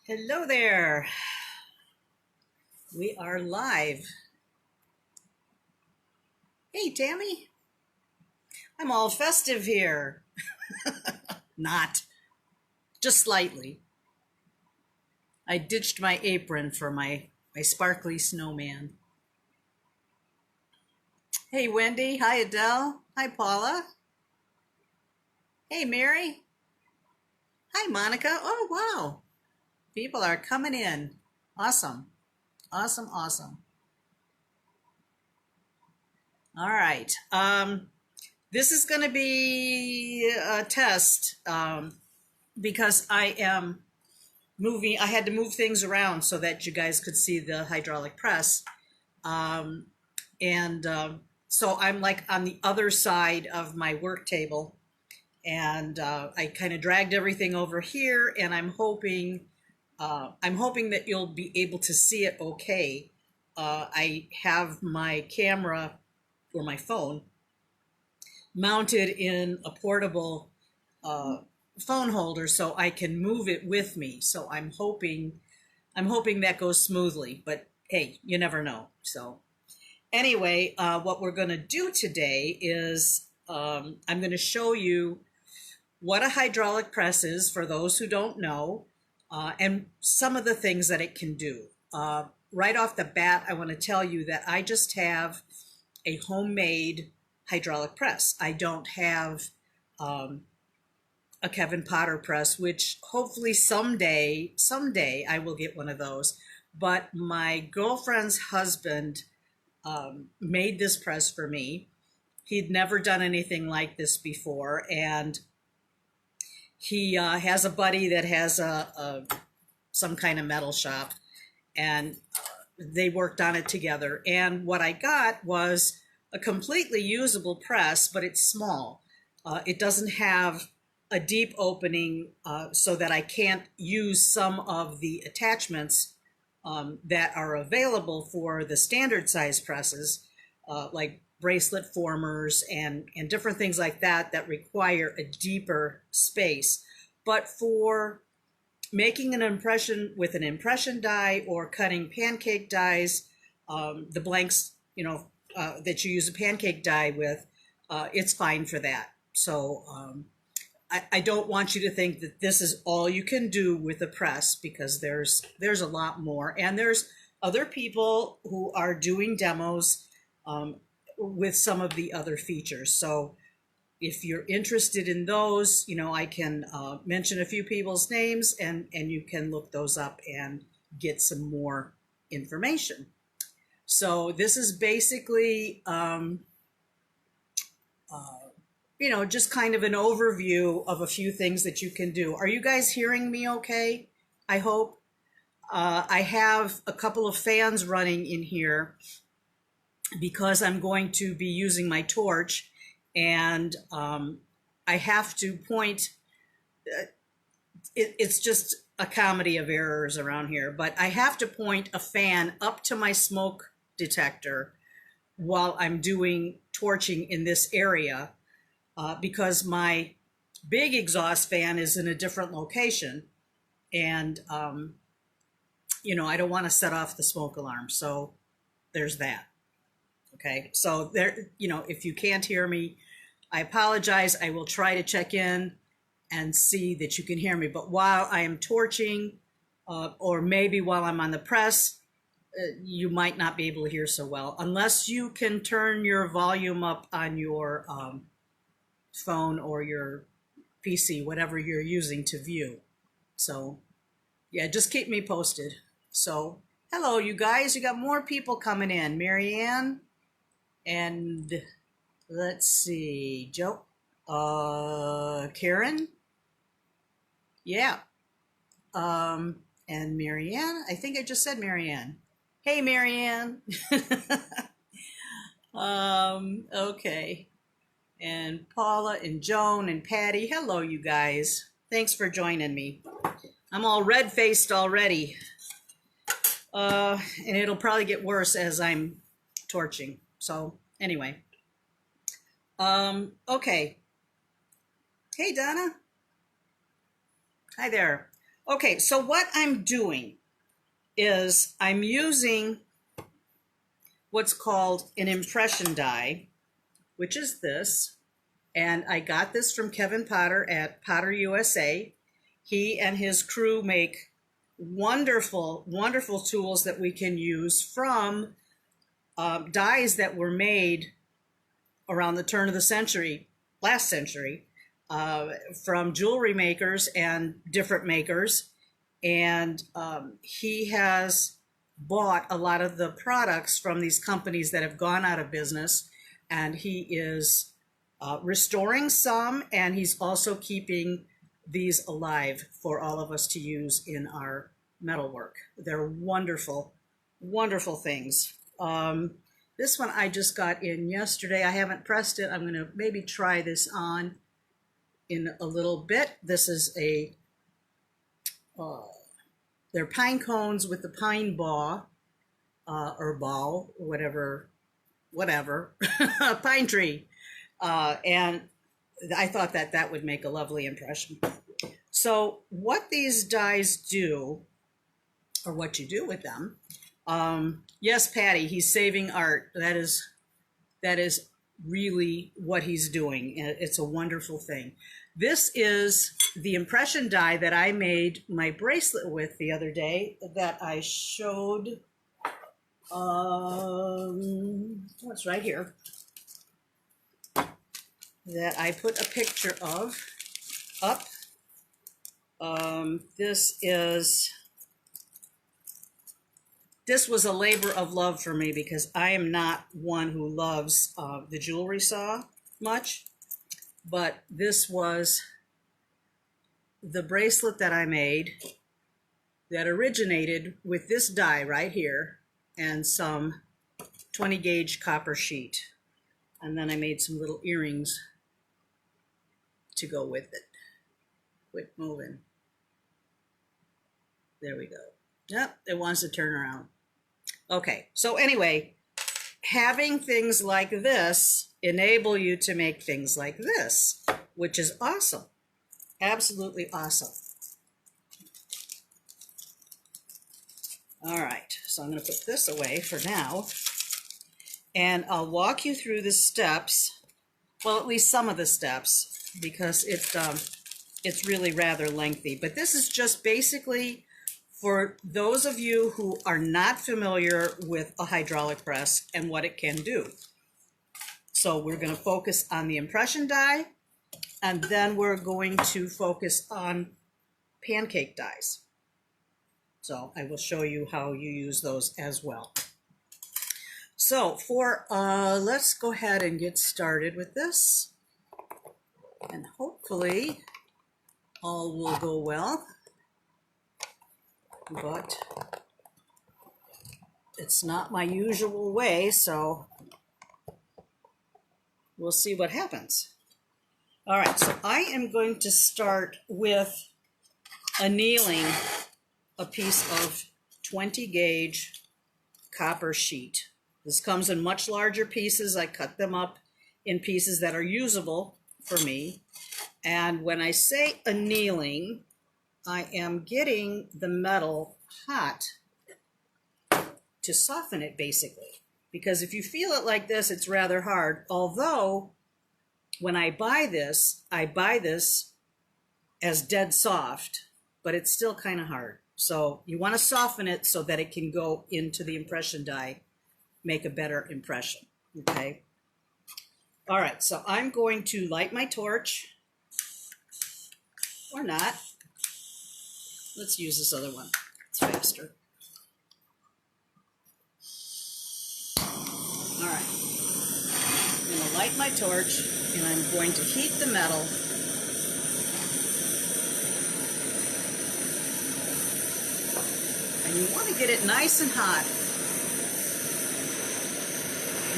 Hello there. We are live. Hey, Tammy. I'm all festive here. Not, just slightly. I ditched my apron for my sparkly snowman. Hey, Wendy. Hi, Adele. Hi, Paula. Hey, Mary. Hi, Monica. Oh, wow. People are coming in. Awesome. Awesome, awesome. All right. This is going to be a test because I had to move things around so that you guys could see the hydraulic press. Um, and so I'm like on the other side of my work table, and I kind of dragged everything over here, and I'm hoping that you'll be able to see it okay. I have my camera or my phone mounted in a portable uh, phone holder so I can move it with me. So I'm hoping that goes smoothly, but hey, you never know. So anyway, what we're going to do today is I'm going to show you what a hydraulic press is for those who don't know, and some of the things that it can do. Right off the bat, I want to tell you that I just have a homemade hydraulic press. I don't have um, a Kevin Potter press, which hopefully someday I will get one of those. But my girlfriend's husband made this press for me. He'd never done anything like this before, and he has a buddy that has a some kind of metal shop, and they worked on it together. And what I got was a completely usable press, but it's small. It doesn't have a deep opening so that I can't use some of the attachments that are available for the standard size presses, like bracelet formers and different things like that that require a deeper space. But for making an impression with an impression die or cutting pancake dies, the blanks, that you use a pancake die with, it's fine for that. So I don't want you to think that this is all you can do with a press, because there's a lot more, and there's other people who are doing demos with some of the other features. So if you're interested in those, I can mention a few people's names, and you can look those up and get some more information. So this is basically, just kind of an overview of a few things that you can do. Are you guys hearing me okay? I hope. I have a couple of fans running in here because I'm going to be using my torch, and I have to point. It's just a comedy of errors around here, but I have to point a fan up to my smoke detector while I'm doing torching in this area, because my big exhaust fan is in a different location, and I don't want to set off the smoke alarm. So there's that. Okay, so there, if you can't hear me, I apologize. I will try to check in and see that you can hear me. But while I am torching, or maybe while I'm on the press, you might not be able to hear so well, unless you can turn your volume up on your phone or your PC, whatever you're using to view. So yeah, just keep me posted. So hello, you guys. You got more people coming in. Marianne, and let's see, Joe, Karen, yeah, and Marianne. I think I just said Marianne. Hey, Marianne. Okay. And Paula and Joan and Patty. Hello, you guys. Thanks for joining me. I'm all red-faced already. And it'll probably get worse as I'm torching. So anyway. Okay. Hey, Donna. Hi there. Okay, so what I'm doing is I'm using what's called an impression die, which is this. And I got this from Kevin Potter at Potter USA. He and his crew make wonderful, wonderful tools that we can use from dies that were made around the turn of the century, last century, from jewelry makers and different makers. And he has bought a lot of the products from these companies that have gone out of business, and he is restoring some, and he's also keeping these alive for all of us to use in our metalwork. They're wonderful, wonderful things. This one I just got in yesterday. I haven't pressed it. I'm going to maybe try this on in a little bit. This is a, they're pine cones with the pine bough, or ball, whatever, pine tree. And I thought that that would make a lovely impression. So what these dies do, or what you do with them, yes, Patty, he's saving art. That is really what he's doing. It's a wonderful thing. This is the impression die that I made my bracelet with the other day that I showed. It's right here. That I put a picture of up. This was a labor of love for me because I am not one who loves the jewelry saw much, but this was the bracelet that I made that originated with this die right here and some 20 gauge copper sheet. And then I made some little earrings to go with it. Quit moving. There we go. Yep, it wants to turn around. Okay, so anyway, having things like this enable you to make things like this, which is awesome. Absolutely awesome. All right, so I'm going to put this away for now, and I'll walk you through the steps, well, at least some of the steps, because it's really rather lengthy. But this is just basically for those of you who are not familiar with a hydraulic press and what it can do. So we're going to focus on the impression die, and then we're going to focus on pancake dies. So I will show you how you use those as well. So let's go ahead and get started with this, and hopefully all will go well. But it's not my usual way, so we'll see what happens. All right, so I am going to start with annealing a piece of 20 gauge copper sheet. This comes in much larger pieces. I cut them up in pieces that are usable for me. And when I say annealing, I am getting the metal hot to soften it, basically. Because if you feel it like this, it's rather hard. Although, when I buy this as dead soft, but it's still kind of hard. So you want to soften it so that it can go into the impression die, make a better impression, okay? All right, so I'm going to light my torch, or not. Let's use this other one. It's faster. All right. I'm going to light my torch, and I'm going to heat the metal. And you want to get it nice and hot.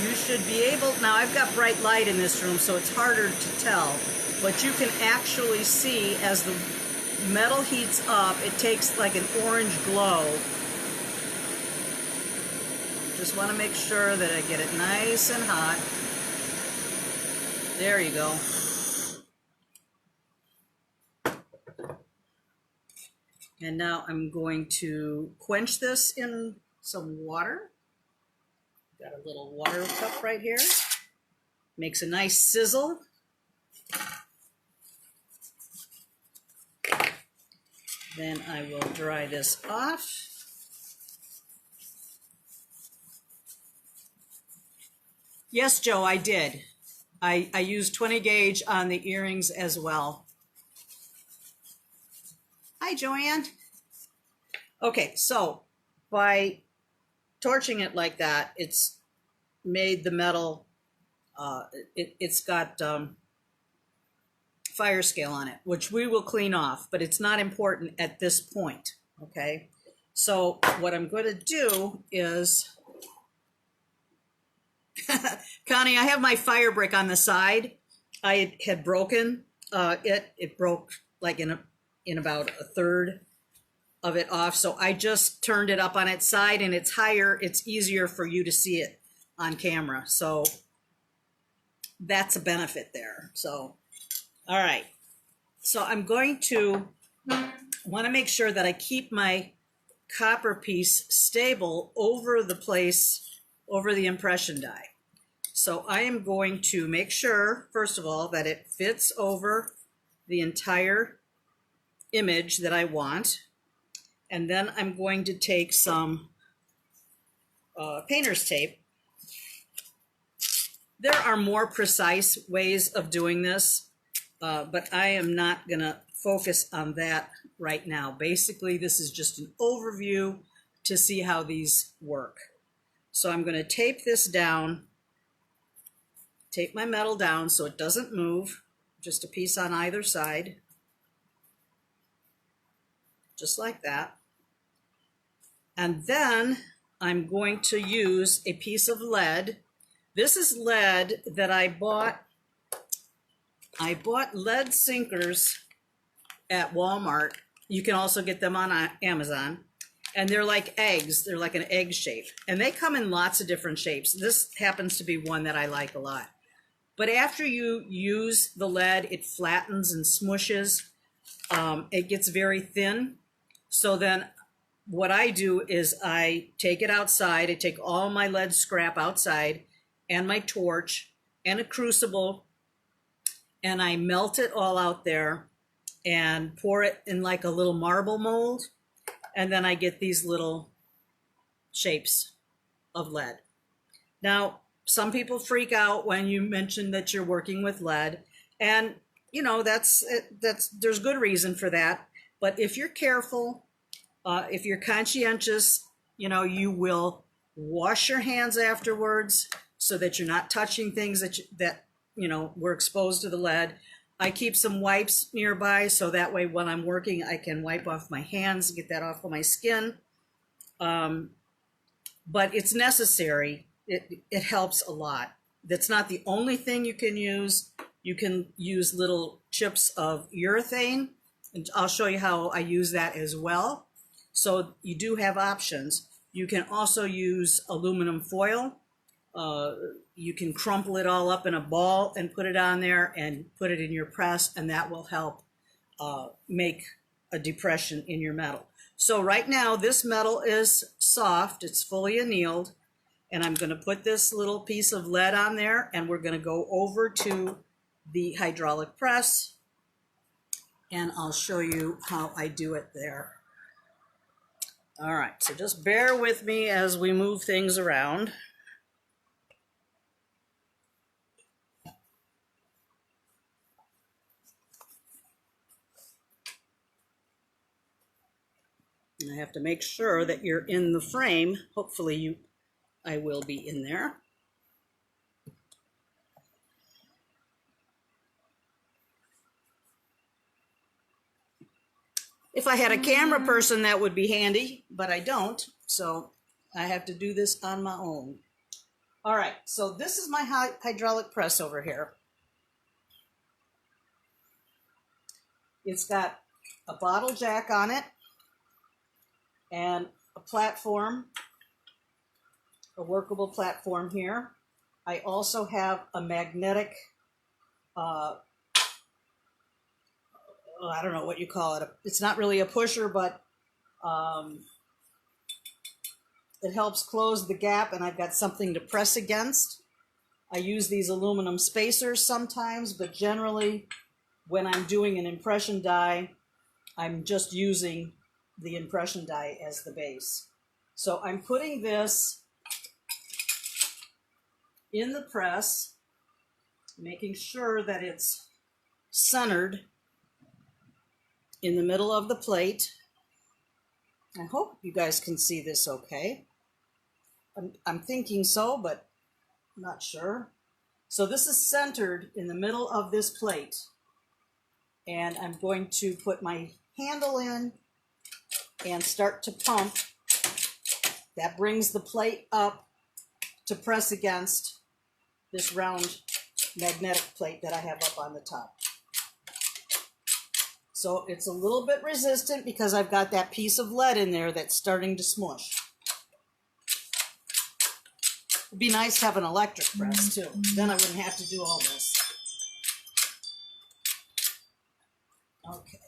You should be able, now I've got bright light in this room, so it's harder to tell, but you can actually see as the metal heats up, it takes like an orange glow. Just want to make sure that I get it nice and hot. There you go. And now I'm going to quench this in some water. Got a little water cup right here. Makes a nice sizzle. Then I will dry this off. Yes, Joe, I did. I used 20 gauge on the earrings as well. Hi, Joanne. Okay, so by torching it like that, it's made the metal, it's got fire scale on it, which we will clean off, but it's not important at this point, okay? So what I'm going to do is, Connie, I have my fire brick on the side. I had broken it broke like in about a third of it off, so I just turned it up on its side, and it's higher. It's easier for you to see it on camera, so that's a benefit there. So all right, so I'm going to want to make sure that I keep my copper piece stable over the impression die. So I am going to make sure, first of all, that it fits over the entire image that I want. And then I'm going to take some painter's tape. There are more precise ways of doing this, but I am not going to focus on that right now. Basically, this is just an overview to see how these work. So I'm going to tape this down, tape my metal down so it doesn't move, just a piece on either side, just like that. And then I'm going to use a piece of lead. This is lead that I bought. I bought lead sinkers at Walmart. You can also get them on Amazon. And they're like eggs. They're like an egg shape. And they come in lots of different shapes. This happens to be one that I like a lot. But after you use the lead, it flattens and smushes. It gets very thin. So then what I do is I take it outside. I take all my lead scrap outside and my torch and a crucible, and I melt it all out there and pour it in like a little marble mold. And then I get these little shapes of lead. Now, some people freak out when you mention that you're working with lead, and you know, that's there's good reason for that. But if you're careful, if you're conscientious, you know, you will wash your hands afterwards so that you're not touching things that you know were exposed to the lead. I keep some wipes nearby so that way when I'm working I can wipe off my hands, get that off of my skin. But it's necessary. It helps a lot. That's not the only thing you can use. You can use little chips of urethane, and I'll show you how I use that as well. So you do have options. You can also use aluminum foil. You can crumple it all up in a ball and put it on there and put it in your press, and that will help make a depression in your metal. So right now this metal is soft, it's fully annealed, and I'm going to put this little piece of lead on there, and we're going to go over to the hydraulic press, and I'll show you how I do it there. All right, so just bear with me as we move things around. And I have to make sure that you're in the frame. Hopefully I will be in there. If I had a camera person, that would be handy, but I don't, so I have to do this on my own. All right, so this is my hydraulic press over here. It's got a bottle jack on it and a platform, a workable platform here. I also have a magnetic, I don't know what you call it. It's not really a pusher, but It helps close the gap, and I've got something to press against. I use these aluminum spacers sometimes, but generally when I'm doing an impression die, I'm just using the impression die as the base. So I'm putting this in the press, making sure that it's centered in the middle of the plate. I hope you guys can see this okay. I'm thinking so, but I'm not sure. So this is centered in the middle of this plate. And I'm going to put my handle in and start to pump. That brings the plate up to press against this round magnetic plate that I have up on the top. So it's a little bit resistant because I've got that piece of lead in there that's starting to smush. It'd be nice to have an electric press too. Then I wouldn't have to do all this. Okay.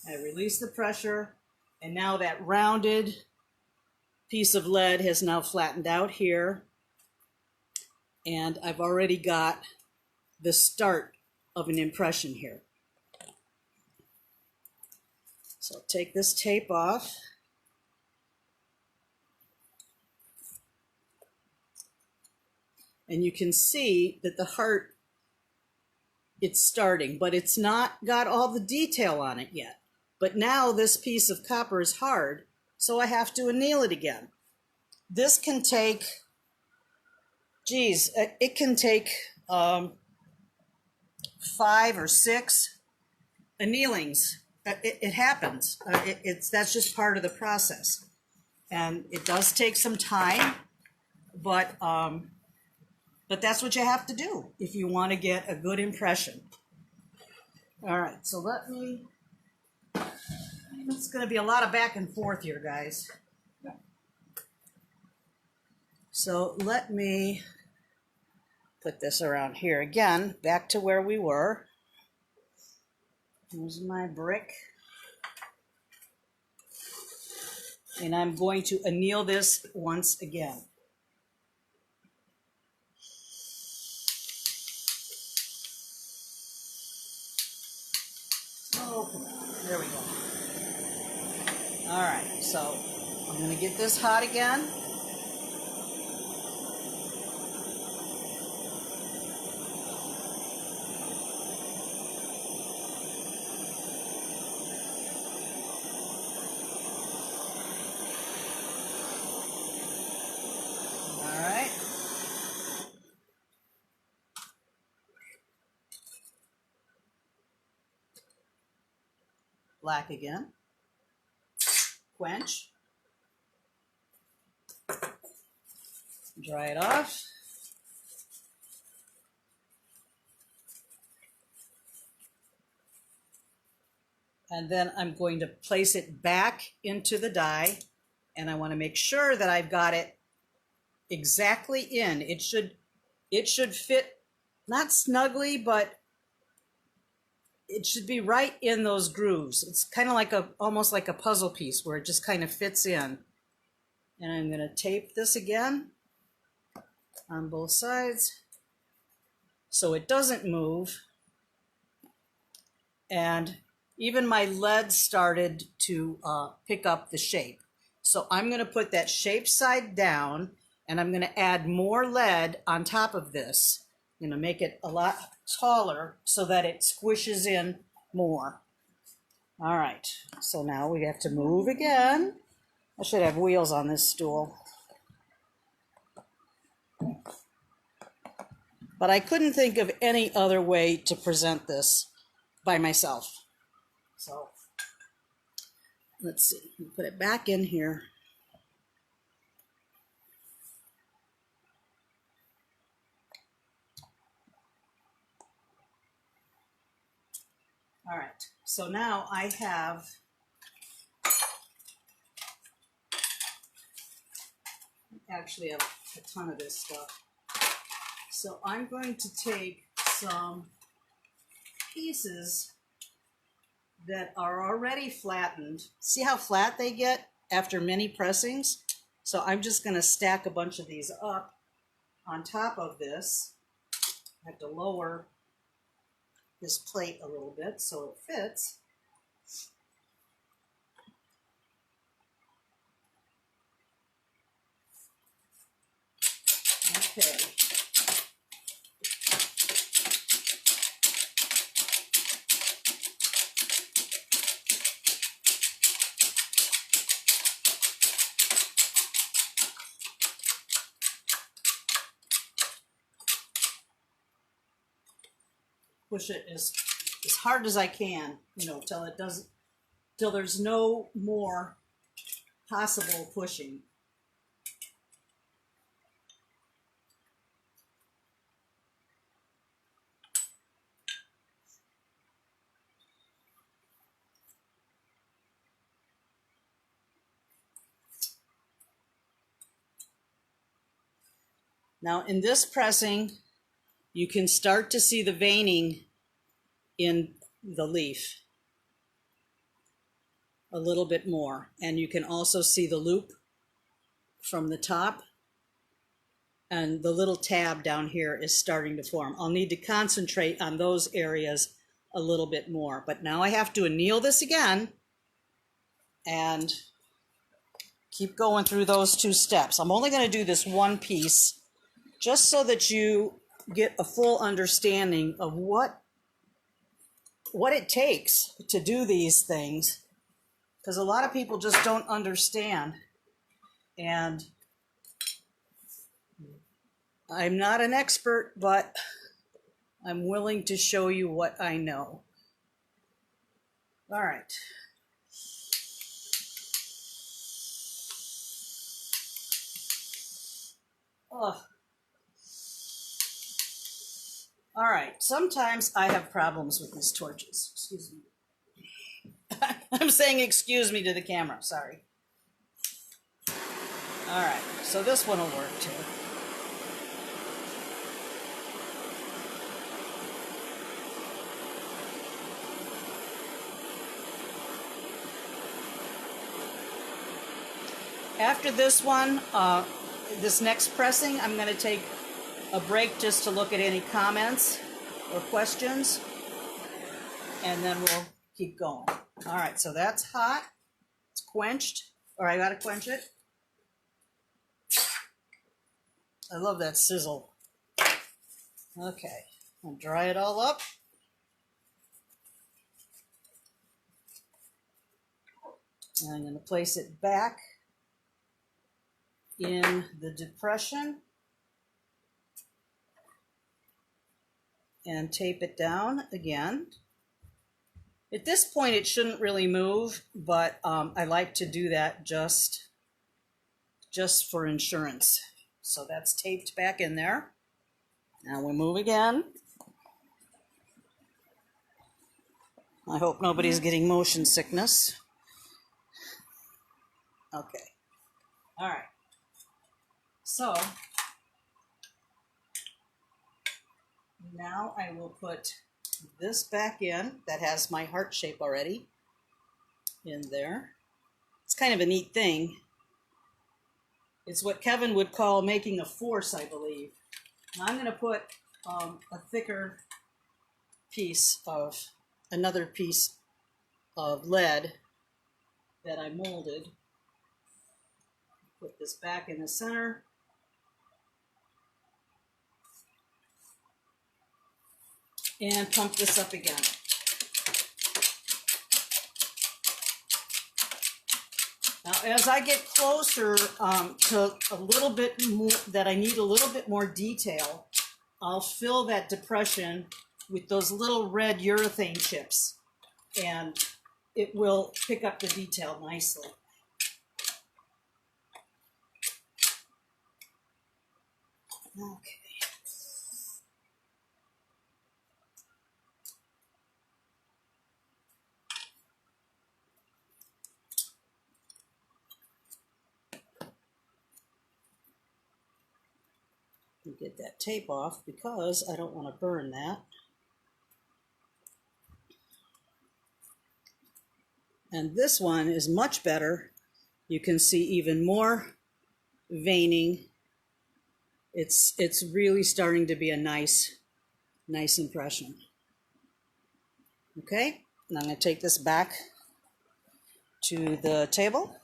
I release the pressure, and now that rounded piece of lead has now flattened out here. And I've already got the start of an impression here. So take this tape off. And you can see that the heart, it's starting, but it's not got all the detail on it yet. But now this piece of copper is hard, so I have to anneal it again. This can take, it can take 5 or 6 annealings. It happens. That's just part of the process. And it does take some time, but that's what you have to do if you want to get a good impression. All right, so it's going to be a lot of back and forth here, guys. So let me put this around here again, back to where we were. Here's my brick. And I'm going to anneal this once again. Oh, there we go. All right, so I'm going to get this hot again. All right. Black again. Quench. Dry it off. And then I'm going to place it back into the die, and I want to make sure that I've got it exactly in. It should fit, not snugly, but it should be right in those grooves. It's kind of like almost like a puzzle piece where it just kind of fits in. And I'm going to tape this again on both sides so it doesn't move. And even my lead started to pick up the shape. So I'm going to put that shape side down, and I'm going to add more lead on top of this. I'm going to make it a lot taller so that it squishes in more. All right, so now we have to move again. I should have wheels on this stool. But I couldn't think of any other way to present this by myself. So let's see, put it back in here. All right, so now I have actually a ton of this stuff. So I'm going to take some pieces that are already flattened. See how flat they get after many pressings? So I'm just going to stack a bunch of these up on top of this. I have to lower this plate a little bit so it fits. Okay. Push it as hard as I can, you know, till there's no more possible pushing. Now in this pressing, you can start to see the veining in the leaf a little bit more. And you can also see the loop from the top. And the little tab down here is starting to form. I'll need to concentrate on those areas a little bit more. But now I have to anneal this again and keep going through those two steps. I'm only going to do this one piece just so that you get a full understanding of what it takes to do these things, because a lot of people just don't understand. And I'm not an expert, but I'm willing to show you what I know. All right. Oh. All right, sometimes I have problems with these torches. Excuse me. I'm saying excuse me to the camera, sorry. All right, so this one will work too. After this one, this next pressing, I'm going to take a break just to look at any comments or questions, and then we'll keep going. All right, so that's hot. It's quenched, or I gotta quench it. I love that sizzle. Okay, I'll dry it all up. And I'm going to place it back in the depression and tape it down again. At this point, it shouldn't really move, but I like to do that just for insurance. So that's taped back in there. Now we move again. I hope nobody's getting motion sickness. Okay. All right. So now I will put this back in that has my heart shape already in there. It's kind of a neat thing. It's what Kevin would call making a force, I believe. Now I'm going to put a thicker piece of, another piece of lead that I molded. Put this back in the center. And pump this up again. Now, as I get closer to a little bit more, that I need a little bit more detail, I'll fill that depression with those little red urethane chips, and it will pick up the detail nicely. Okay. Get that tape off because I don't want to burn that. And this one is much better. You can see even more veining. It's really starting to be a nice impression. Okay, and I'm going to take this back to the table.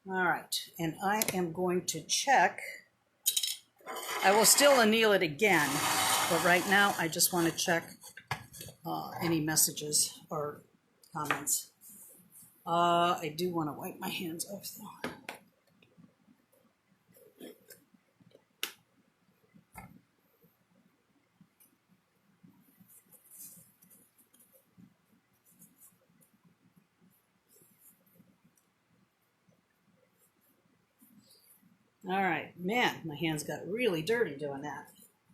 All right, and I am going to check. I will still anneal it again, but right now I just want to check any messages or comments. I do want to wipe my hands off though. All right, man, my hands got really dirty doing that.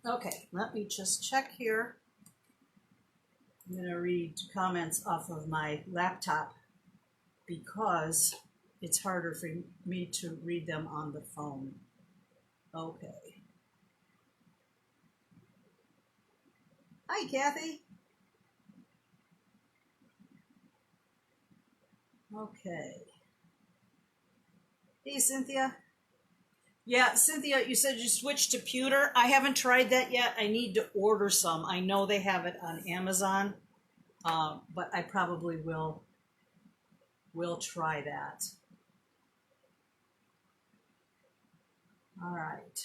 Okay, let me just check here. I'm going to read comments off of my laptop because it's harder for me to read them on the phone. Okay. Hi, Kathy. Okay. Hey, Cynthia. Yeah, Cynthia, you said you switched to pewter. I haven't tried that yet. I need to order some. I know they have it on Amazon, but I probably will try that. All right.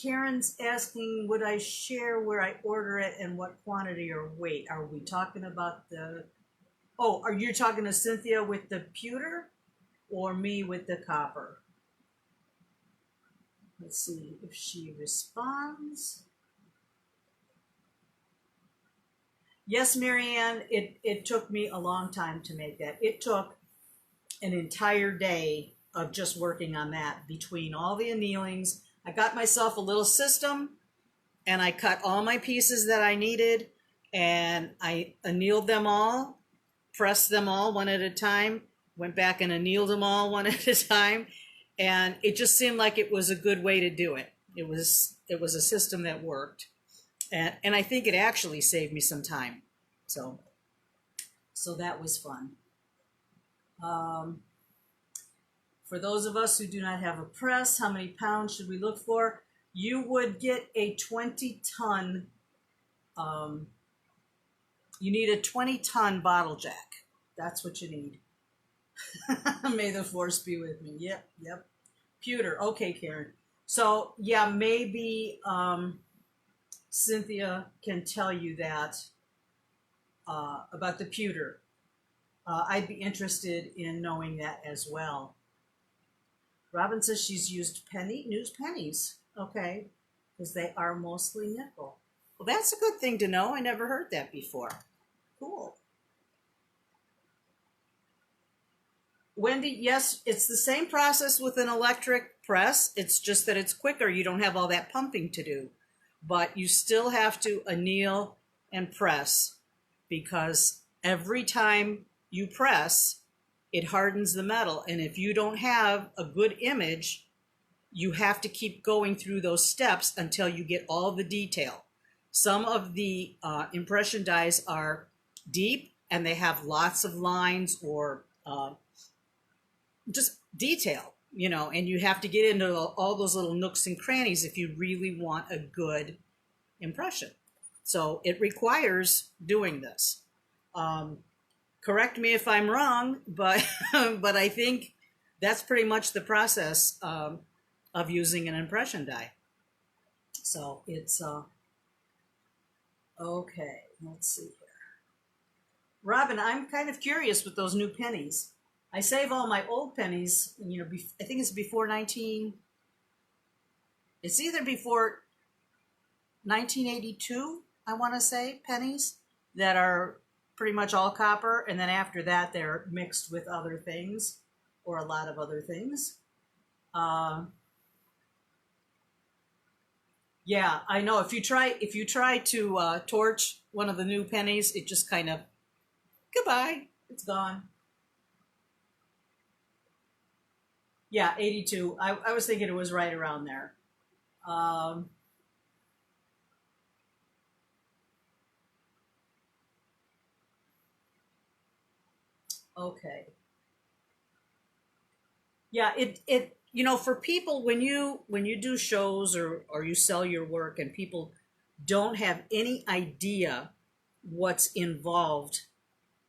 Karen's asking, would I share where I order it and what quantity or weight? Are we talking about the... Oh, are you talking to Cynthia with the pewter? Or me with the copper? Let's see if she responds. Yes, Marianne, it took me a long time to make that. It took an entire day of just working on that between all the annealings. I got myself a little system and I cut all my pieces that I needed and I annealed them all, pressed them all one at a time, went back and annealed them all one at a time, and it just seemed like it was a good way to do it. It was a system that worked, and I think it actually saved me some time. So that was fun. For those of us who do not have a press, how many pounds should we look for? You would get a 20-ton. You need a 20-ton bottle jack. That's what you need. May the force be with me. Yep. Pewter. Okay, Karen. So, yeah, maybe Cynthia can tell you that about the pewter. I'd be interested in knowing that as well. Robin says she's used news pennies. Okay, because they are mostly nickel. Well, that's a good thing to know. I never heard that before. Cool. Wendy, yes, it's the same process with an electric press. It's just that it's quicker. You don't have all that pumping to do. But you still have to anneal and press because every time you press, it hardens the metal. And if you don't have a good image, you have to keep going through those steps until you get all the detail. Some of the impression dies are deep and they have lots of lines or just detail, and you have to get into all those little nooks and crannies if you really want a good impression. So it requires doing this. Correct me if I'm wrong, but but I think that's pretty much the process of using an impression die. So it's okay. Let's see here. Robin, I'm kind of curious with those new pennies. I save all my old pennies, I think it's before it's either before 1982, I want to say, pennies that are pretty much all copper. And then after that, they're mixed with other things or a lot of other things. Yeah, I know. If you try to torch one of the new pennies, it just kind of, goodbye, it's gone. Yeah, 82. I was thinking it was right around there. Um, okay. Yeah, it for people when you do shows or you sell your work and people don't have any idea what's involved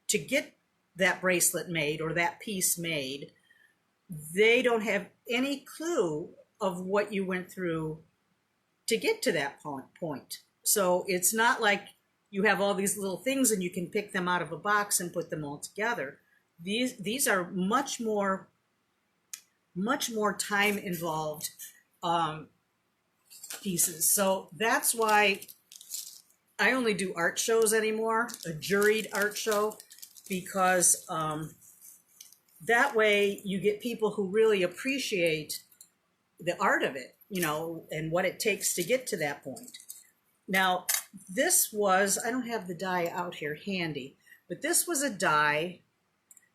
to get that bracelet made or that piece made, they don't have any clue of what you went through to get to that point. So it's not like you have all these little things and you can pick them out of a box and put them all together. These are much more time involved um, pieces. So that's why I only do art shows anymore, a juried art show, because that way you get people who really appreciate the art of it, and what it takes to get to that point. Now, this was, I don't have the die out here handy, but this was a die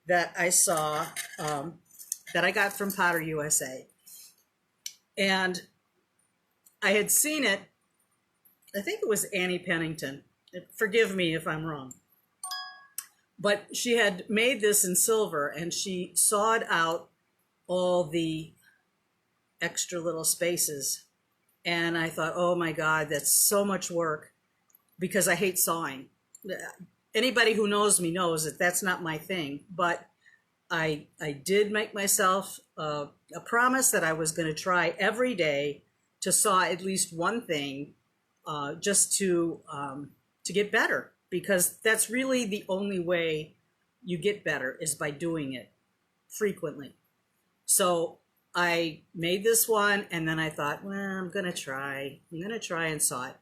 that I saw that I got from Potter USA. And I had seen it, I think it was Annie Pennington. Forgive me if I'm wrong. But she had made this in silver and she sawed out all the extra little spaces. And I thought, oh my God, that's so much work because I hate sawing. Anybody who knows me knows that that's not my thing. But I did make myself a promise that I was going to try every day to saw at least one thing, just to get better, because that's really the only way you get better is by doing it frequently. So I made this one, and then I thought, well, I'm gonna try and saw it,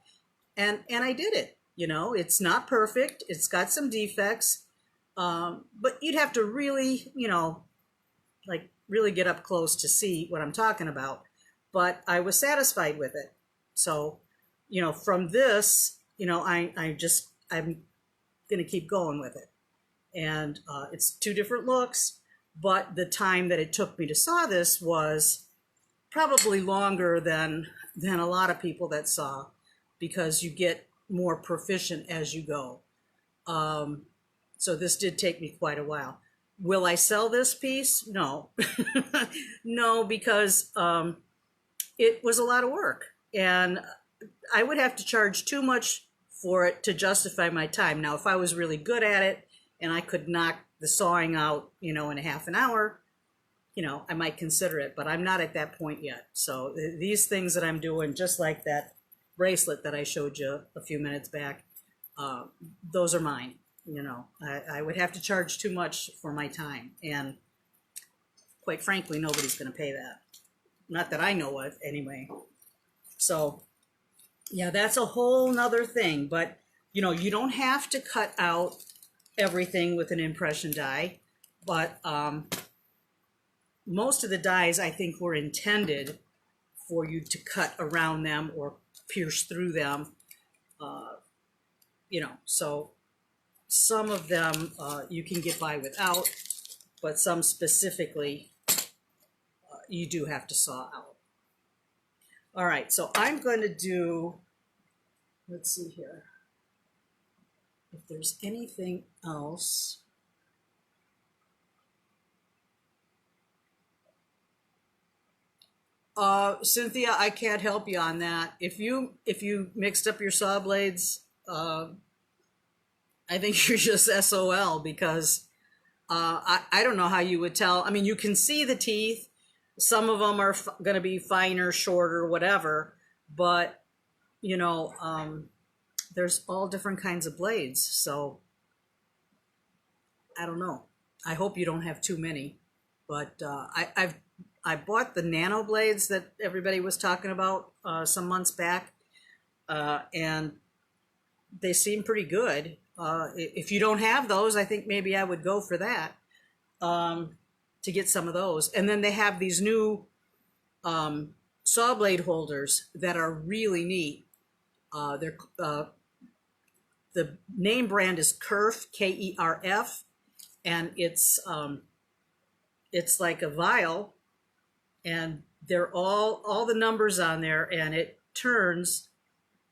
and I did it. It's not perfect. It's got some defects, but you'd have to really, like really get up close to see what I'm talking about. But I was satisfied with it. So, from this, I'm gonna keep going with it. And it's two different looks, but the time that it took me to saw this was probably longer than a lot of people that saw, because you get more proficient as you go. So this did take me quite a while. Will I sell this piece? No. No, because it was a lot of work, and I would have to charge too much for it to justify my time. Now, if I was really good at it and I could knock the sawing out, in a half an hour, I might consider it, but I'm not at that point yet. So these things that I'm doing, just like that bracelet that I showed you a few minutes back, those are mine. I would have to charge too much for my time, and quite frankly, nobody's going to pay that. Not that I know of, anyway. So, yeah, that's a whole nother thing. But, you don't have to cut out everything with an impression die. But most of the dies, I think, were intended for you to cut around them or pierce through them. So some of them you can get by without, but some specifically you do have to saw out. All right, so I'm going to do, let's see here, if there's anything else. Cynthia, I can't help you on that. If you mixed up your saw blades, I think you're just SOL, because I don't know how you would tell. I mean, you can see the teeth. Some of them are going to be finer, shorter, whatever. But, there's all different kinds of blades. So I don't know. I hope you don't have too many. But I bought the nano blades that everybody was talking about some months back. And they seem pretty good. If you don't have those, I think maybe I would go for that, to get some of those. And then they have these new saw blade holders that are really neat. They're the name brand is Kerf, Kerf, and it's like a vial, and they're all the numbers on there, and it turns,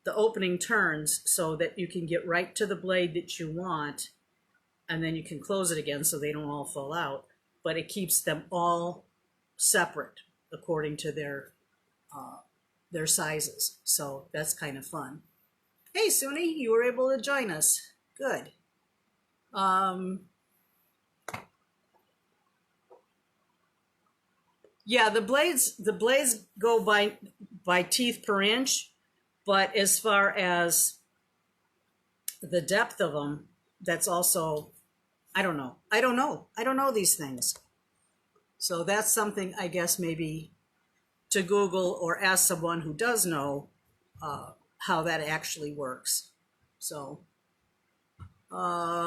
the opening turns so that you can get right to the blade that you want, and then you can close it again so they don't all fall out, but it keeps them all separate according to their sizes. So that's kind of fun. Hey, Suni, you were able to join us. Good. Yeah, the blades go by teeth per inch, but as far as the depth of them, that's also, I don't know. I don't know these things. So that's something, I guess, maybe to Google or ask someone who does know how that actually works. So, okay.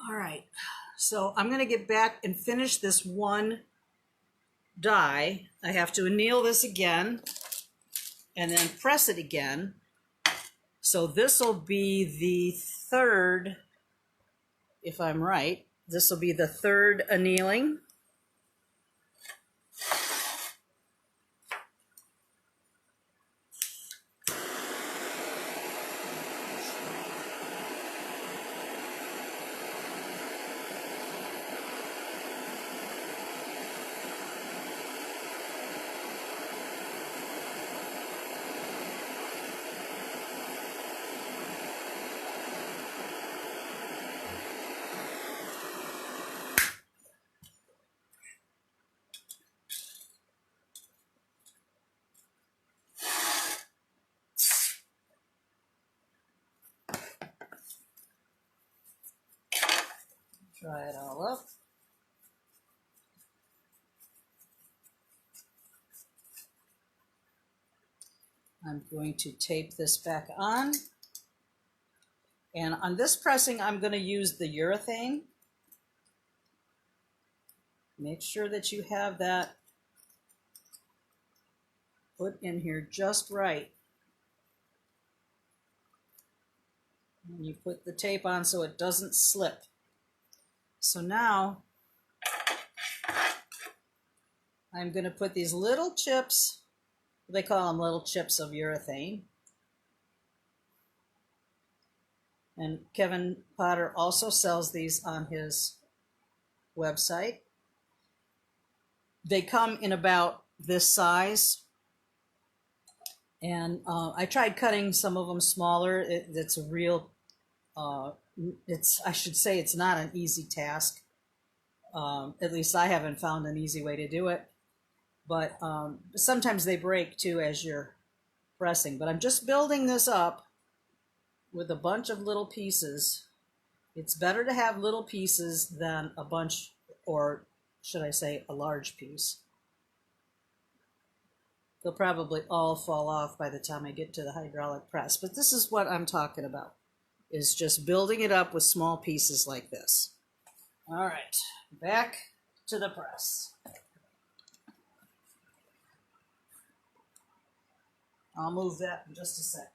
All right. So I'm going to get back and finish this one die. I have to anneal this again and then press it again. So this will be the third, if I'm right, this will be the third annealing. Try it all up. I'm going to tape this back on. And on this pressing, I'm going to use the urethane. Make sure that you have that put in here just right. And you put the tape on so it doesn't slip. So now I'm going to put these little chips, they call them little chips of urethane. And Kevin Potter also sells these on his website. They come in about this size. And I tried cutting some of them smaller. It's a real, I should say it's not an easy task. At least I haven't found an easy way to do it. But sometimes they break too as you're pressing. But I'm just building this up with a bunch of little pieces. It's better to have little pieces than a bunch, or should I say a large piece. They'll probably all fall off by the time I get to the hydraulic press. But this is what I'm talking about, is just building it up with small pieces like this. All right, back to the press. I'll move that in just a sec.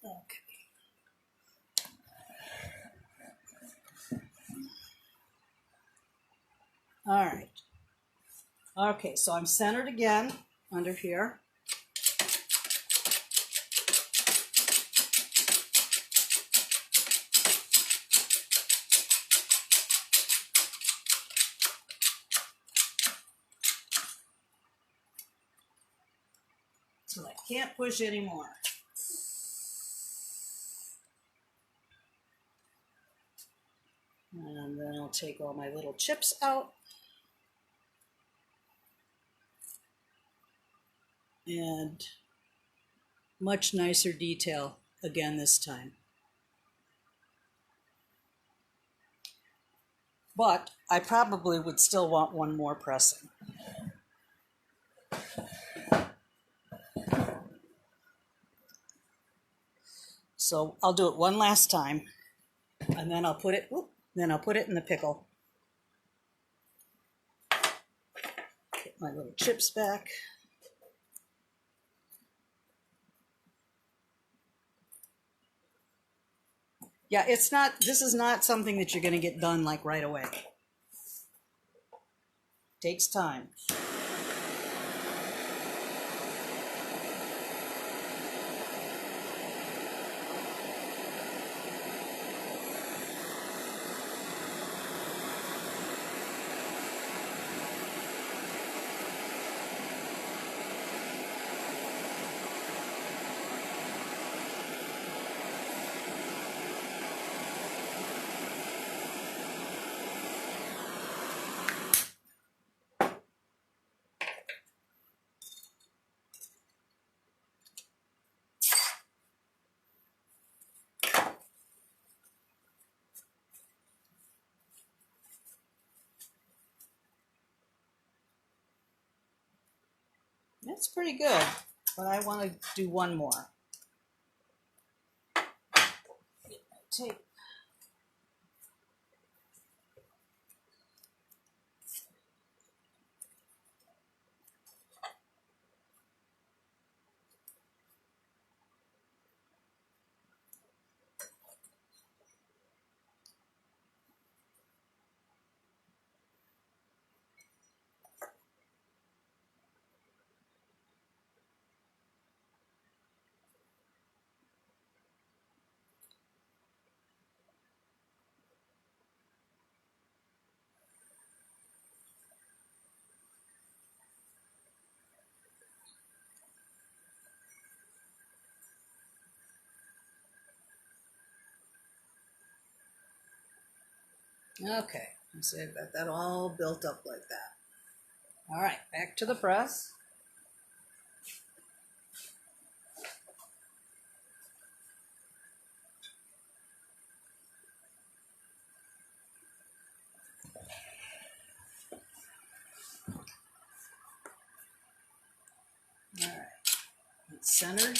Okay. All right. Okay, so I'm centered again under here. So I can't push anymore. And then I'll take all my little chips out. And much nicer detail again this time. But I probably would still want one more pressing. So I'll do it one last time, and then I'll put it, in the pickle. Get my little chips back. Yeah, this is not something that you're going to get done like right away. Takes time. That's pretty good, but I want to do one more. Take Okay, so I've got that all built up like that. All right, back to the press. All right, it's centered.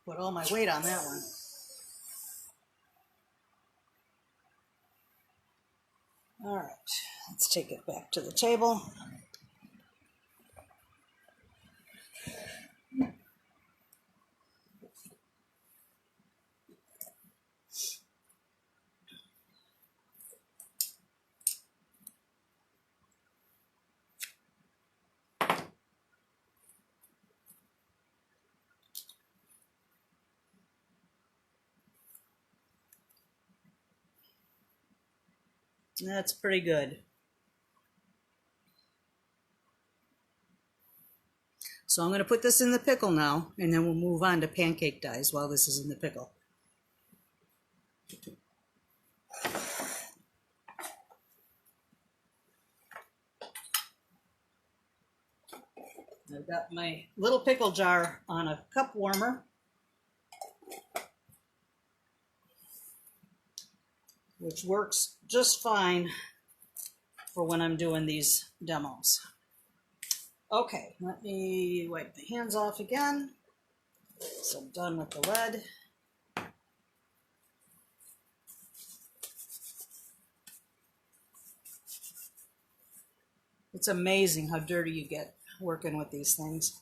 Put all my weight on that one. All right, let's take it back to the table. That's pretty good. So I'm going to put this in the pickle now, and then we'll move on to pancake dies while this is in the pickle. I've got my little pickle jar on a cup warmer, which works just fine for when I'm doing these demos. Okay, let me wipe the hands off again. So I'm done with the lead. It's amazing how dirty you get working with these things.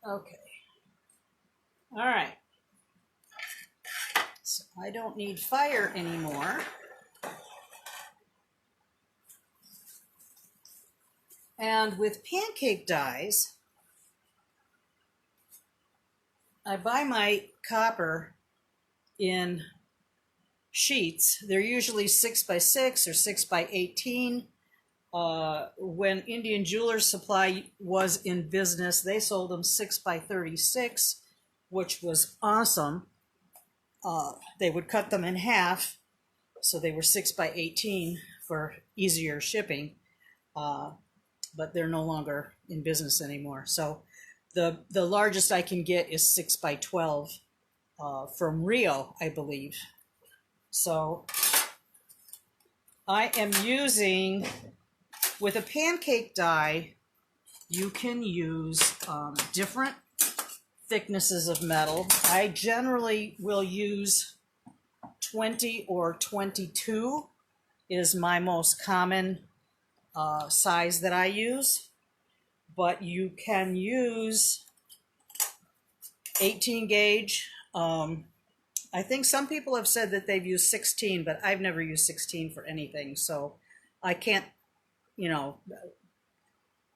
Okay. All right. So I don't need fire anymore. And with pancake dies, I buy my copper in sheets. They're usually 6x6 or 6x18. When Indian Jewelers Supply was in business, they sold them 6x36, which was awesome. They would cut them in half, so they were 6x18 for easier shipping. But they're no longer in business anymore. So the largest I can get is 6x12 from Rio, I believe. So I am using, with a pancake die, you can use different thicknesses of metal. I generally will use 20 or 22 is my most common size that I use, but you can use 18 gauge. I think some people have said that they've used 16, but I've never used 16 for anything, so I can't, you know,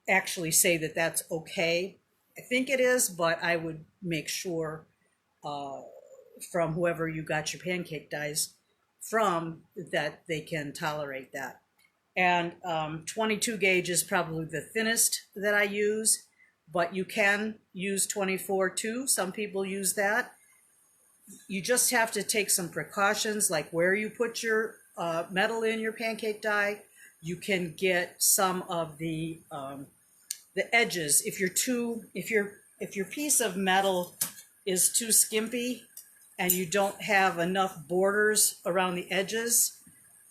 actually say that that's okay. I think it is, but I would make sure from whoever you got your pancake dies from that they can tolerate that. And 22 gauge is probably the thinnest that I use, but you can use 24 too. Some people use that. You just have to take some precautions, like where you put your metal in your pancake die. You can get some of the edges. If your piece of metal is too skimpy and you don't have enough borders around the edges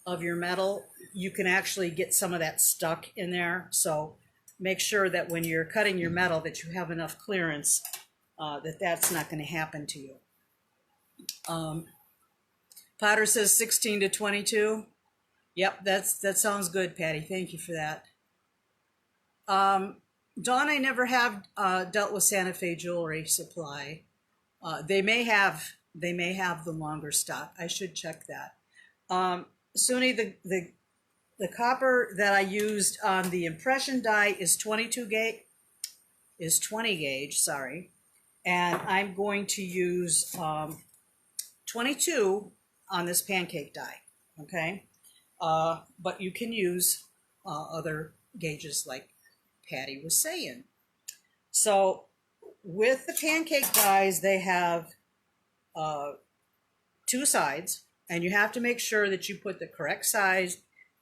of your metal, you can actually get some of that stuck in there. So make sure that when you're cutting your metal that you have enough clearance that's not going to happen to you. Potter says 16 to 22. Yep, that sounds good, Patty. Thank you for that. Dawn, I never have dealt with Santa Fe Jewelry Supply. They may have the longer stock. I should check that. Suni, the copper that I used on the impression die is 20 gauge, sorry, and I'm going to use 22 on this pancake die. Okay, but you can use other gauges like Patty was saying. So with the pancake dies, they have two sides, and you have to make sure that you put the correct size,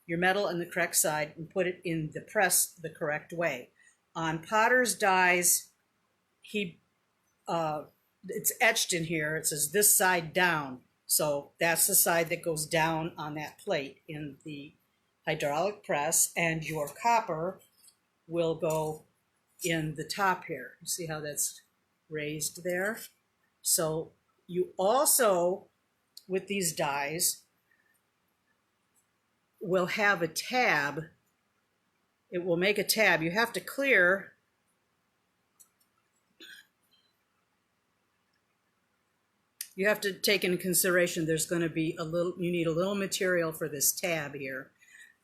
your metal in the correct side, and put it in the press the correct way. On Potter's dies, it's etched in here. It says this side down. So that's the side that goes down on that plate in the hydraulic press, and your copper will go in the top here. You see how that's raised there? So you also, with these dies, will have a tab. It will make a tab. You have to clear you have to take into consideration there's going to be you need a little material for this tab here.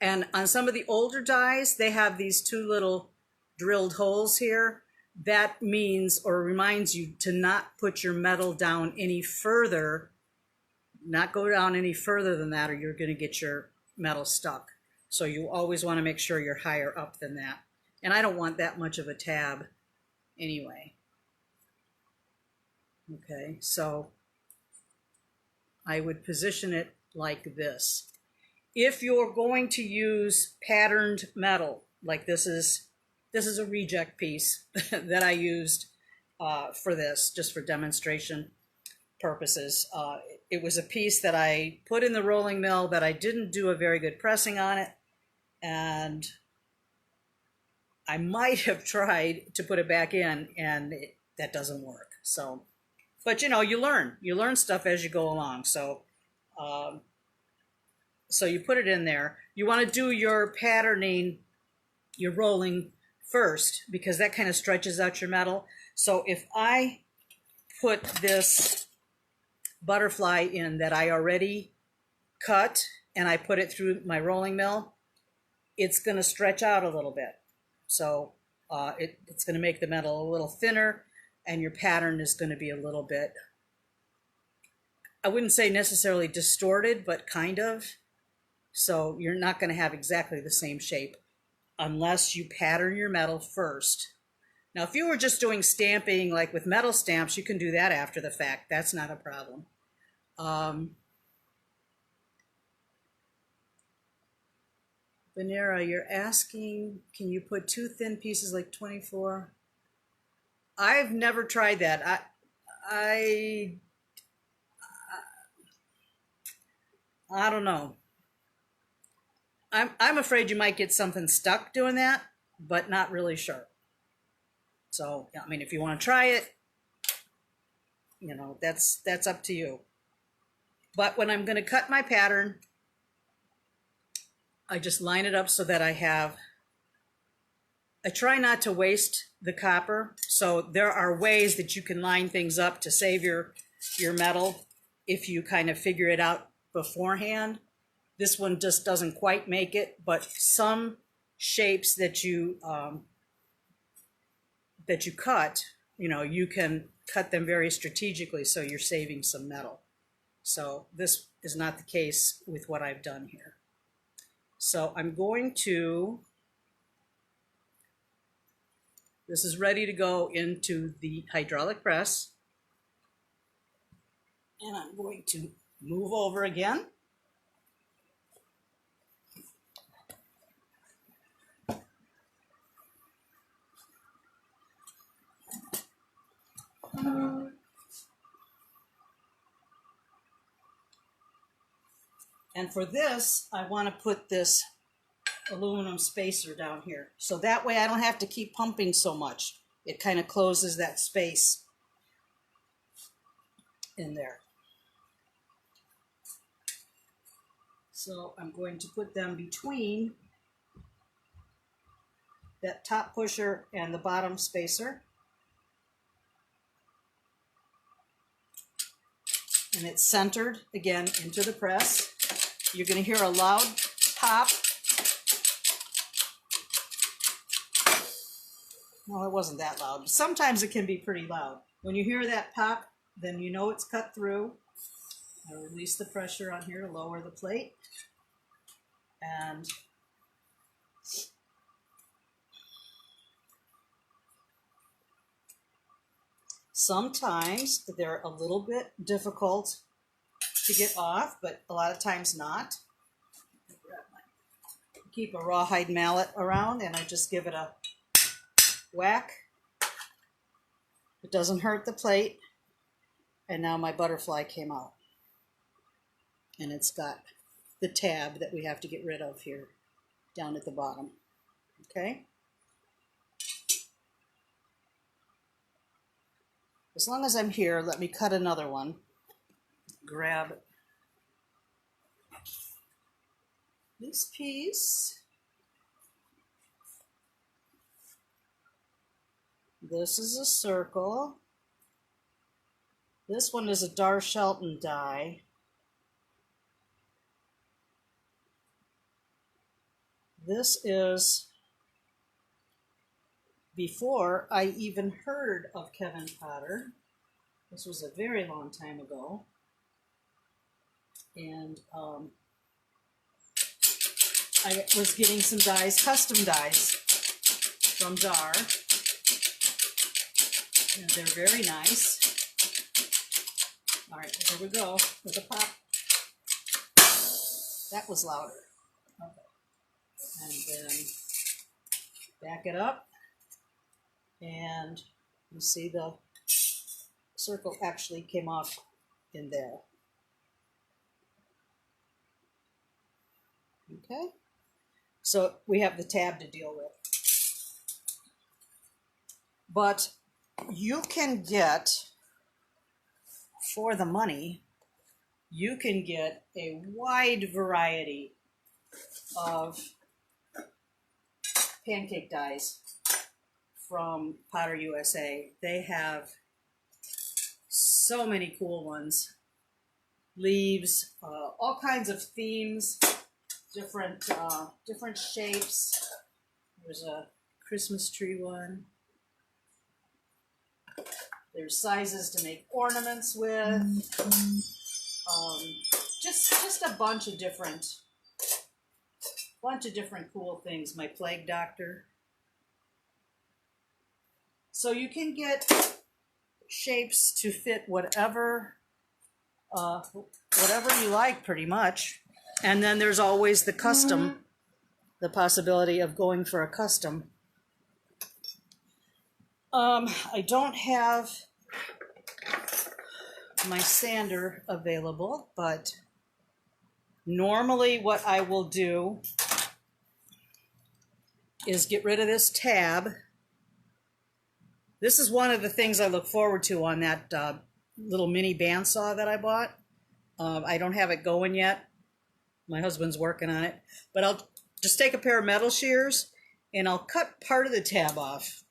And on some of the older dies, they have these two little drilled holes here. That means or reminds you to not put your metal down any further, not go down any further than that, or you're going to get your metal stuck. So you always want to make sure you're higher up than that. And I don't want that much of a tab anyway. Okay, so I would position it like this. If you're going to use patterned metal, like this is a reject piece that I used for this, just for demonstration purposes. It was a piece that I put in the rolling mill, but I didn't do a very good pressing on it, and I might have tried to put it back in, and that doesn't work. So, but you know, you learn stuff as you go along. So, so you put it in there. You want to do your patterning, your rolling first, because that kind of stretches out your metal. So if I put this butterfly in that I already cut and I put it through my rolling mill, it's going to stretch out a little bit. So it's going to make the metal a little thinner, and your pattern is going to be a little bit, I wouldn't say necessarily distorted, but kind of. So you're not going to have exactly the same shape unless you pattern your metal first. Now, if you were just doing stamping, like with metal stamps, you can do that after the fact. That's not a problem. Vanera, you're asking, can you put two thin pieces like 24? I've never tried that. I don't know. I'm afraid you might get something stuck doing that, but not really sure. So, I mean, if you want to try it, You know, that's up to you. But when I'm going to cut my pattern, I just line it up so that I try not to waste the copper. So there are ways that you can line things up to save your metal if you kind of figure it out beforehand. This one just doesn't quite make it, but some shapes that you cut, you know, you can cut them very strategically so you're saving some metal. So this is not the case with what I've done here. So I'm going to, this is ready to go into the hydraulic press. And I'm going to move over again. And for this, I want to put this aluminum spacer down here. So that way I don't have to keep pumping so much. It kind of closes that space in there. So I'm going to put them between that top pusher and the bottom spacer. And it's centered again into the press. You're going to hear a loud pop. Well, it wasn't that loud, but sometimes it can be pretty loud. When you hear that pop, then you know it's cut through. I release the pressure on here to lower the plate. And sometimes they're a little bit difficult to get off, but a lot of times not. Keep a rawhide mallet around and I just give it a whack. It doesn't hurt the plate. And now my butterfly came out. And it's got the tab that we have to get rid of here down at the bottom. Okay? As long as I'm here, let me cut another one. Grab this piece. This is a circle. This one is a Dar Shelton die. This is before I even heard of Kevin Potter. This was a very long time ago. And I was getting some dies, custom dies from Dar. And they're very nice. All right, here we go with a pop. That was louder. Okay. And then back it up. And you see the circle actually came off in there. Okay. So we have the tab to deal with. But you can get, for the money, you can get a wide variety of pancake dies from Potter USA. They have so many cool ones. Leaves, all kinds of themes, different shapes. There's a Christmas tree one. There's sizes to make ornaments with. Just a bunch of different cool things. My plague doctor. So you can get shapes to fit whatever you like, pretty much. And then there's always the custom, the possibility of going for a custom. I don't have my sander available, but normally what I will do is get rid of this tab. This is one of the things I look forward to on that little mini bandsaw that I bought. I don't have it going yet. My husband's working on it, but I'll just take a pair of metal shears and I'll cut part of the tab off.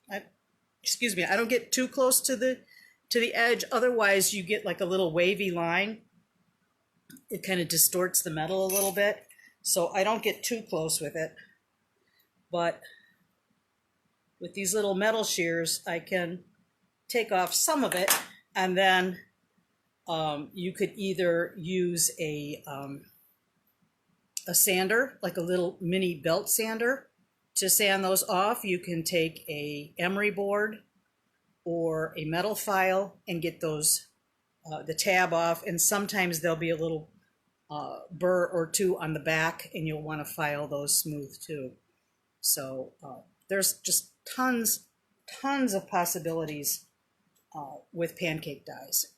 Excuse me, I don't get too close to the edge, otherwise you get like a little wavy line. It kind of distorts the metal a little bit, so I don't get too close with it. But with these little metal shears, I can take off some of it, and then you could either use a sander, like a little mini belt sander, to sand those off. You can take a emery board or a metal file and get those the tab off, and sometimes there'll be a little burr or two on the back, and you'll want to file those smooth too. So there's just tons of possibilities with pancake dies.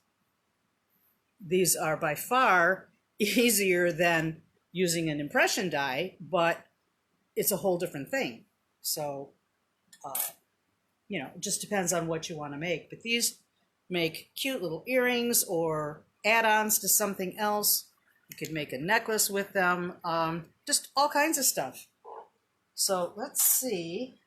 These are by far easier than using an impression die, but it's a whole different thing. So, you know, it just depends on what you want to make. But these make cute little earrings or add-ons to something else. You could make a necklace with them, just all kinds of stuff. So let's see.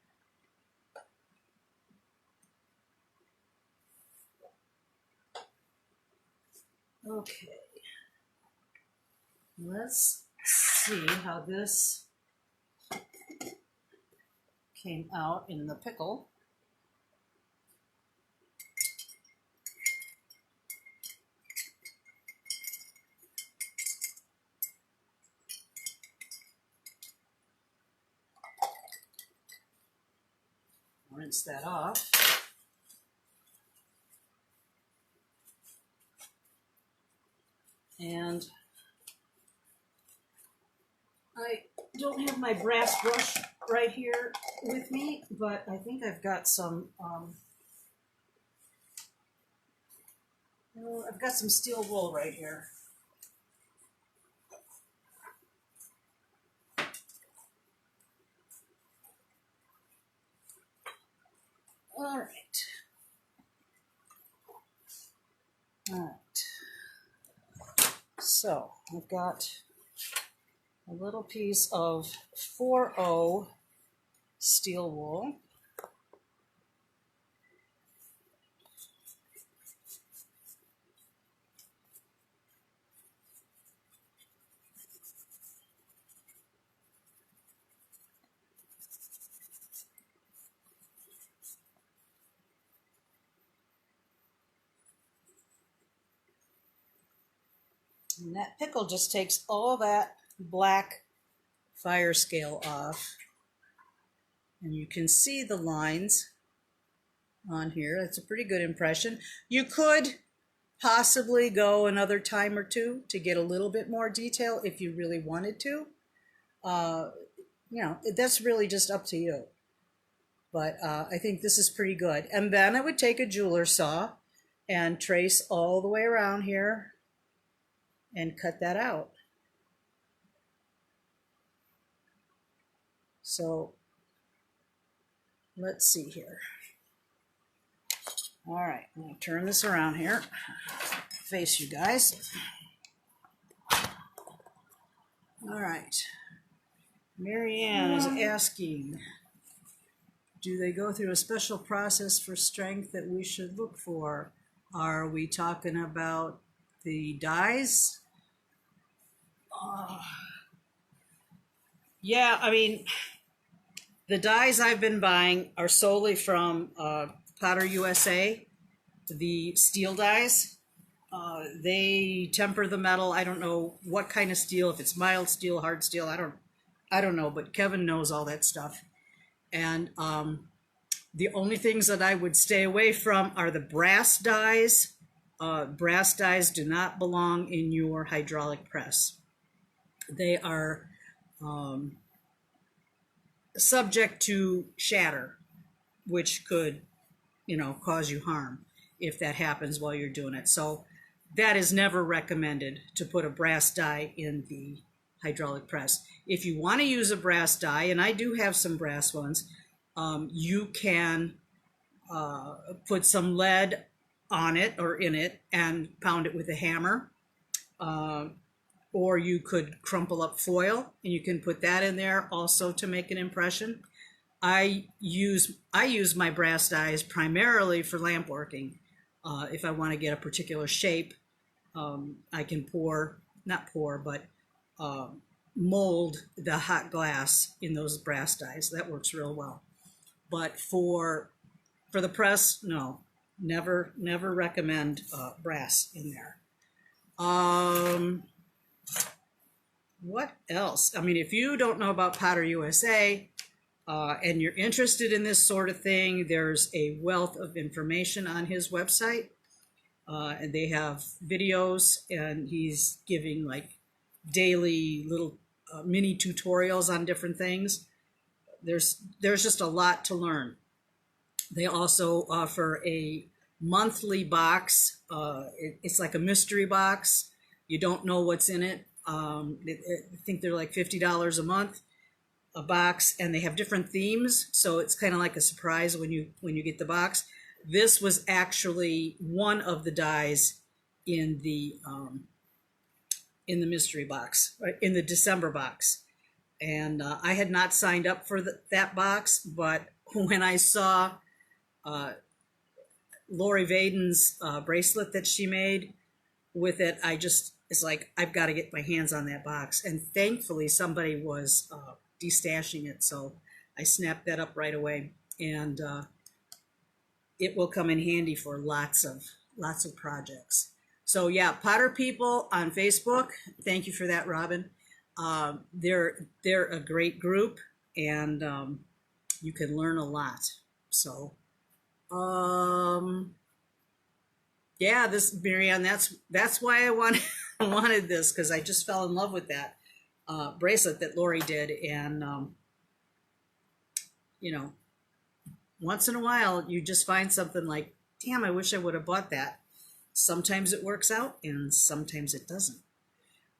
Okay. Let's see how this came out in the pickle. Rinse that off. And I don't have my brass brush right here with me, but I think I've got some I've got some steel wool right here. All right. So I've got a little piece of 4/0 steel wool. And that pickle just takes all that black fire scale off. And you can see the lines on here. That's a pretty good impression. You could possibly go another time or two to get a little bit more detail if you really wanted to. You know, that's really just up to you. But I think this is pretty good. And then I would take a jeweler saw and trace all the way around here and cut that out. So let's see here. All right, I'm going to turn this around here, face you guys. All right, Marianne is asking, do they go through a special process for strength that we should look for? Are we talking about the dies? Yeah, I mean, the dies I've been buying are solely from Potter USA, the steel dies. They temper the metal. I don't know what kind of steel, if it's mild steel, hard steel, I don't know, but Kevin knows all that stuff. And the only things that I would stay away from are the brass dies. Brass dies do not belong in your hydraulic press. They are subject to shatter, which could, you know, cause you harm if that happens while you're doing it. So that is never recommended, to put a brass die in the hydraulic press. If you want to use a brass die, and I do have some brass ones, you can put some lead on it or in it and pound it with a hammer. Or you could crumple up foil and you can put that in there also to make an impression. I use my brass dies primarily for lamp working. If I want to get a particular shape, I can mold the hot glass in those brass dies. That works real well. But for the press, no, never recommend brass in there. What else? I mean, if you don't know about Potter USA and you're interested in this sort of thing, there's a wealth of information on his website. And they have videos, and he's giving like daily little mini tutorials on different things. There's just a lot to learn. They also offer a monthly box. It's like a mystery box. You don't know what's in it. I think they're like $50 a month, a box, and they have different themes. So it's kind of like a surprise when you get the box. This was actually one of the dies in the mystery box, in the December box. And I had not signed up for that box, but when I saw Lori Vaden's bracelet that she made with it, it's like, I've got to get my hands on that box. And thankfully somebody was destashing it, so I snapped that up right away. And it will come in handy for lots of projects. So yeah, Potter People on Facebook. Thank you for that, Robin. They're a great group, and you can learn a lot. So yeah, this, Marianne, that's why I wanted this, because I just fell in love with that bracelet that Lori did. And you know, once in a while you just find something like, damn, I wish I would have bought that. Sometimes it works out and sometimes it doesn't.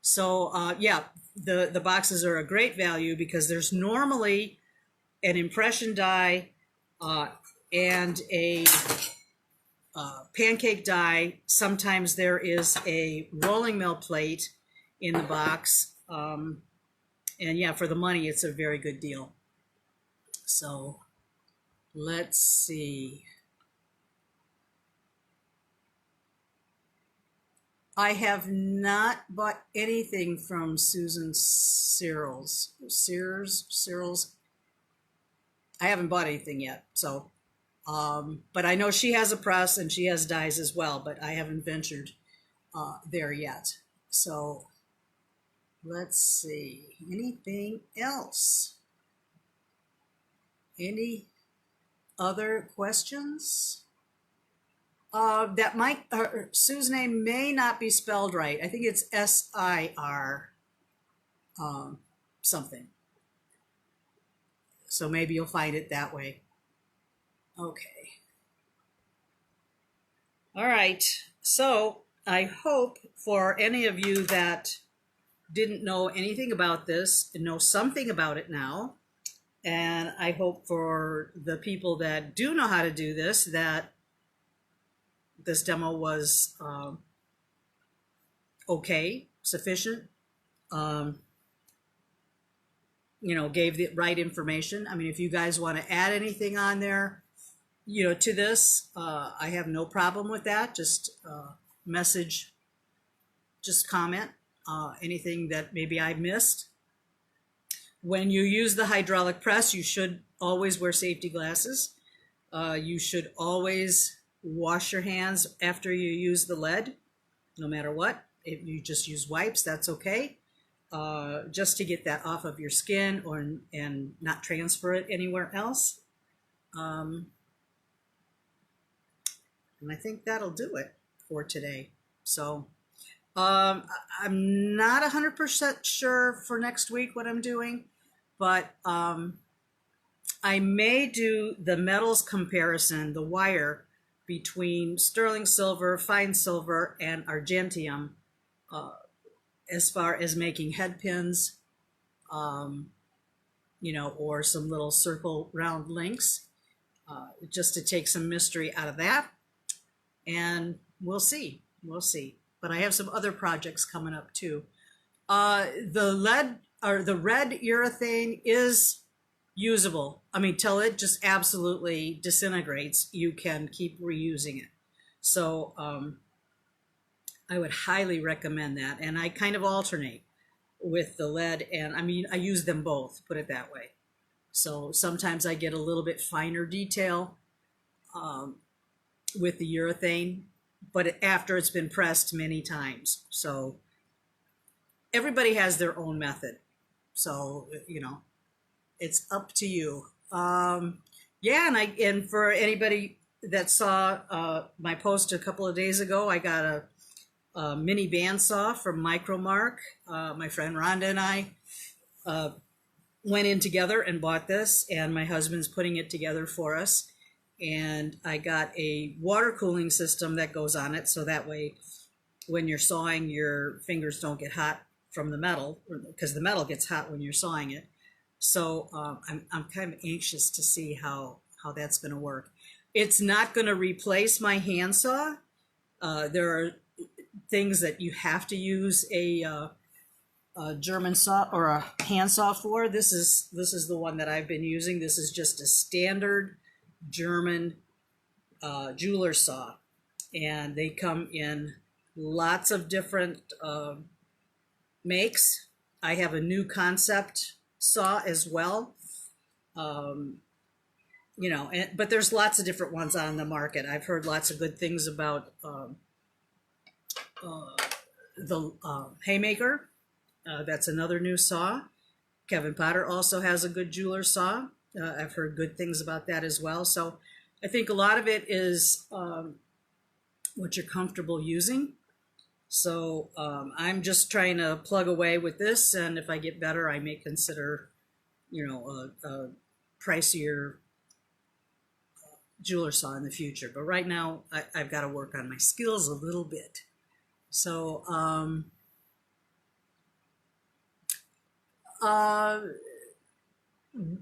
So yeah, the boxes are a great value because there's normally an impression die and a pancake die. Sometimes there is a rolling mill plate in the box. And yeah, for the money, it's a very good deal. So let's see. I have not bought anything from Susan Searles. I haven't bought anything yet. So, but I know she has a press and she has dies as well, but I haven't ventured there yet. So let's see. Anything else? Any other questions? That might, Sue's name may not be spelled right. I think it's S-I-R something. So maybe you'll find it that way. Okay. All right. So I hope for any of you that didn't know anything about this and know something about it now, and I hope for the people that do know how to do this, that this demo was okay, sufficient, you know, gave the right information. I mean, if you guys want to add anything on there, you know, to this, I have no problem with that. Just message, just comment anything that maybe I missed. When you use the hydraulic press, you should always wear safety glasses. You should always wash your hands after you use the lead, no matter what. If you just use wipes, that's okay. Just to get that off of your skin and not transfer it anywhere else. And I think that'll do it for today. So I'm not 100% sure for next week what I'm doing, but I may do the metals comparison, the wire between sterling silver, fine silver, and argentium as far as making head pins, you know, or some little circle round links, just to take some mystery out of that. and we'll see. We'll see. But I have some other projects coming up too. The lead or the red urethane is usable. I mean, till it just absolutely disintegrates, you can keep reusing it. So I would highly recommend that. And I kind of alternate with the lead, and I mean, I use them both, put it that way. So sometimes I get a little bit finer detail with the urethane, but after it's been pressed many times. So everybody has their own method. So, you know, it's up to you. Yeah, and for anybody that saw my post a couple of days ago, I got a mini bandsaw from Micromark. My friend Rhonda and I went in together and bought this, and my husband's putting it together for us. And I got a water cooling system that goes on it, so that way when you're sawing, your fingers don't get hot from the metal, because the metal gets hot when you're sawing it. So I'm kind of anxious to see how that's going to work. It's not going to replace my handsaw. There are things that you have to use a German saw or a handsaw for. This is the one that I've been using. This is just a standard German jeweler saw, and they come in lots of different makes. I have a new concept saw as well. You know, but there's lots of different ones on the market. I've heard lots of good things about the Haymaker. That's another new saw. Kevin Potter also has a good jeweler saw. I've heard good things about that as well. So I think a lot of it is what you're comfortable using. So I'm just trying to plug away with this, and if I get better, I may consider, you know, a pricier jeweler saw in the future. But right now, I've got to work on my skills a little bit. So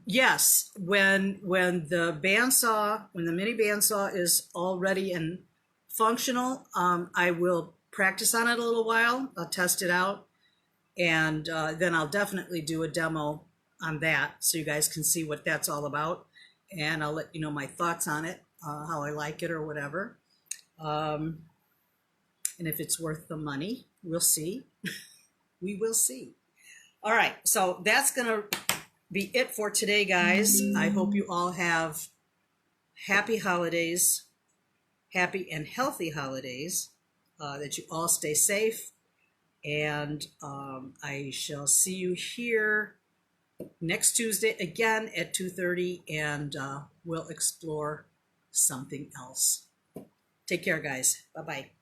yes, when the mini bandsaw is all ready and functional, I will practice on it a little while. I'll test it out, and then I'll definitely do a demo on that so you guys can see what that's all about, and I'll let you know my thoughts on it, how I like it or whatever, and if it's worth the money. We'll see. We will see. All right, so that's gonna be it for today, guys. I hope you all have happy holidays, happy and healthy holidays, that you all stay safe, and I shall see you here next Tuesday again at 2:30, and we'll explore something else. Take care, guys. Bye-bye.